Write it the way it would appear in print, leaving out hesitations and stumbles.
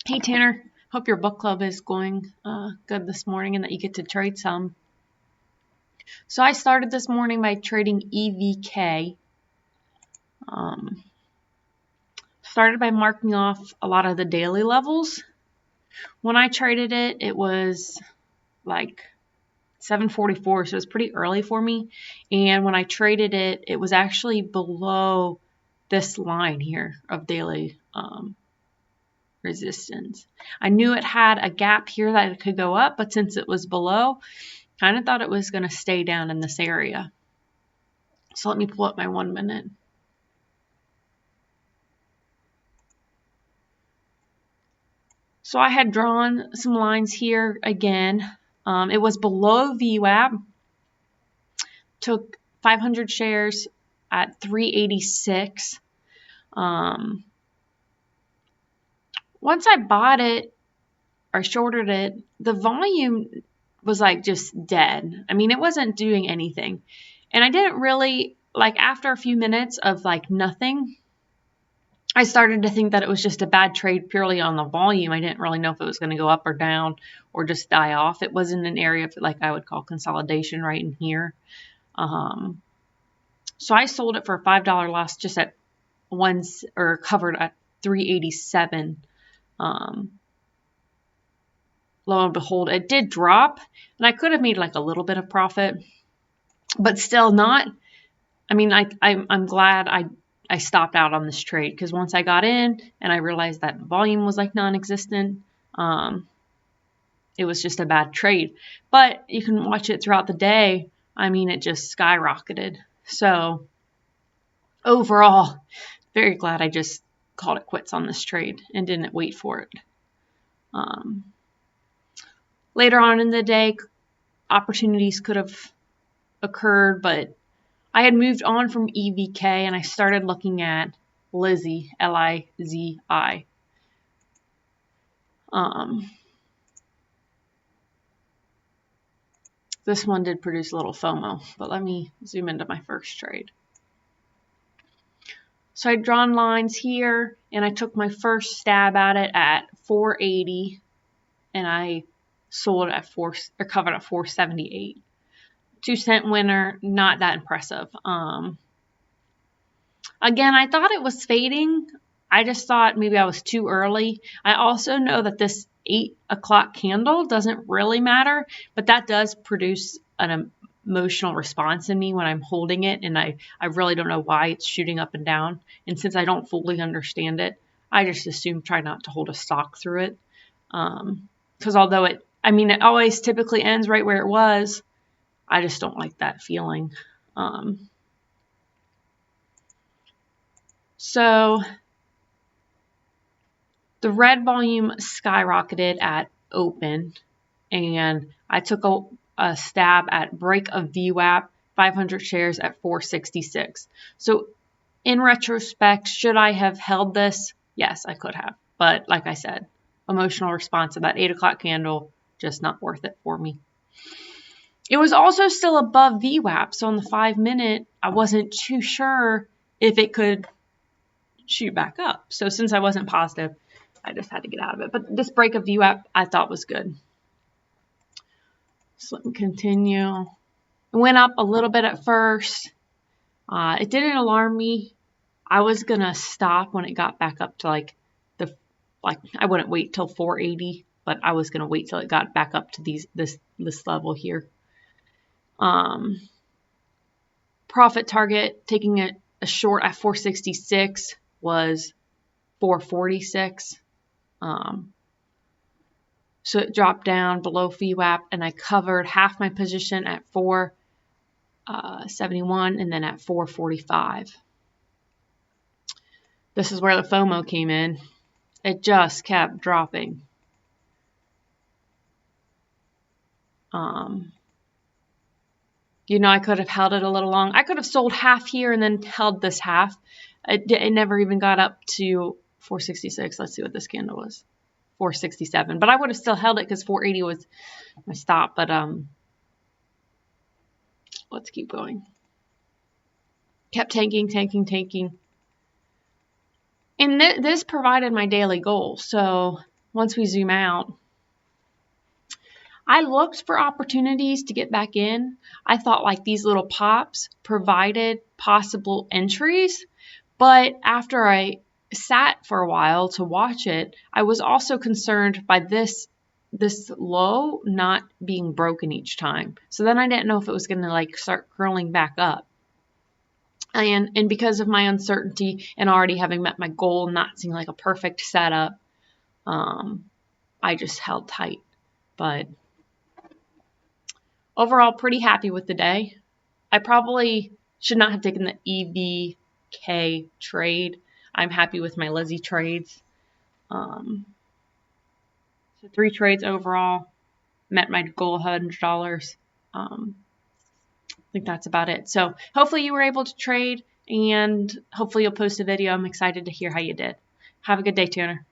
Hey Tanner, hope your book club is going good this morning and that you get to trade some. So I started this morning by trading EVK. Started by marking off a lot of the daily levels. When I traded it, it was like 7:44, so it was pretty early for me. And when I traded it, it was actually below this line here of daily resistance. I knew it had a gap here that it could go up, but since it was below, kind of thought it was going to stay down in this area. So let me pull up my 1 minute. So I had drawn some lines here again. It was below VWAP. Took 500 shares at 386. Once I bought it or shorted it, the volume was like just dead. I mean, it wasn't doing anything. And I didn't really, like after a few minutes of like nothing, I started to think that it was just a bad trade purely on the volume. I didn't really know if it was going to go up or down or just die off. It was in an area of like I would call consolidation right in here. So I sold it for a $5 loss just at covered at 387. Lo and behold, it did drop, and I could have made like a little bit of profit, but still not. I mean, I'm glad I stopped out on this trade because once I got in and I realized that volume was like non-existent, it was just a bad trade. But you can watch it throughout the day. I mean, it just skyrocketed. So overall, very glad I just called it quits on this trade and didn't wait for it. Later on in the day, opportunities could have occurred, but I had moved on from EVK and I started looking at LIZI, L-I-Z-I. This one did produce a little FOMO, but let me zoom into my first trade. So I'd drawn lines here and I took my first stab at it at 480 and I sold at covered at 478. 2-cent winner, not that impressive. Again, I thought it was fading. I just thought maybe I was too early. I also know that this 8 o'clock candle doesn't really matter, but that does produce an emotional response in me when I'm holding it, and I really don't know why it's shooting up and down. And since I don't fully understand it, I just assume try not to hold a stock through it. Because although it always typically ends right where it was, I just don't like that feeling. So the red volume skyrocketed at open, and I took a stab at break of VWAP, 500 shares at 466. So in retrospect, should I have held this? Yes, I could have. But like I said, emotional response to that 8 o'clock candle, just not worth it for me. It was also still above VWAP, so on the 5 minute, I wasn't too sure if it could shoot back up. So since I wasn't positive, I just had to get out of it. But this break of VWAP I thought was good. So let me continue. It went up a little bit at first. It didn't alarm me. I was gonna stop when it got back up to I wouldn't wait till 480, but I was gonna wait till it got back up to this level here. Profit target taking a short at 466 was 446. So it dropped down below VWAP, and I covered half my position at 471 and then at 445. This is where the FOMO came in. It just kept dropping. I could have held it a little long. I could have sold half here and then held this half. It never even got up to 466. Let's see what this candle was. 467. But I would have still held it because 480 was my stop. But let's keep going. Kept tanking. And this provided my daily goal. So once we zoom out, I looked for opportunities to get back in. I thought like these little pops provided possible entries, but after I sat for a while to watch it, I was also concerned by this low not being broken each time. So then I didn't know if it was going to like start curling back up. And because of my uncertainty and already having met my goal, not seeing like a perfect setup, I just held tight. But overall, pretty happy with the day. I probably should not have taken the EVK trade. I'm happy with my LIZI trades. So 3 trades overall, met my goal of $100. I think that's about it. So hopefully you were able to trade, and hopefully you'll post a video. I'm excited to hear how you did. Have a good day, Tuner.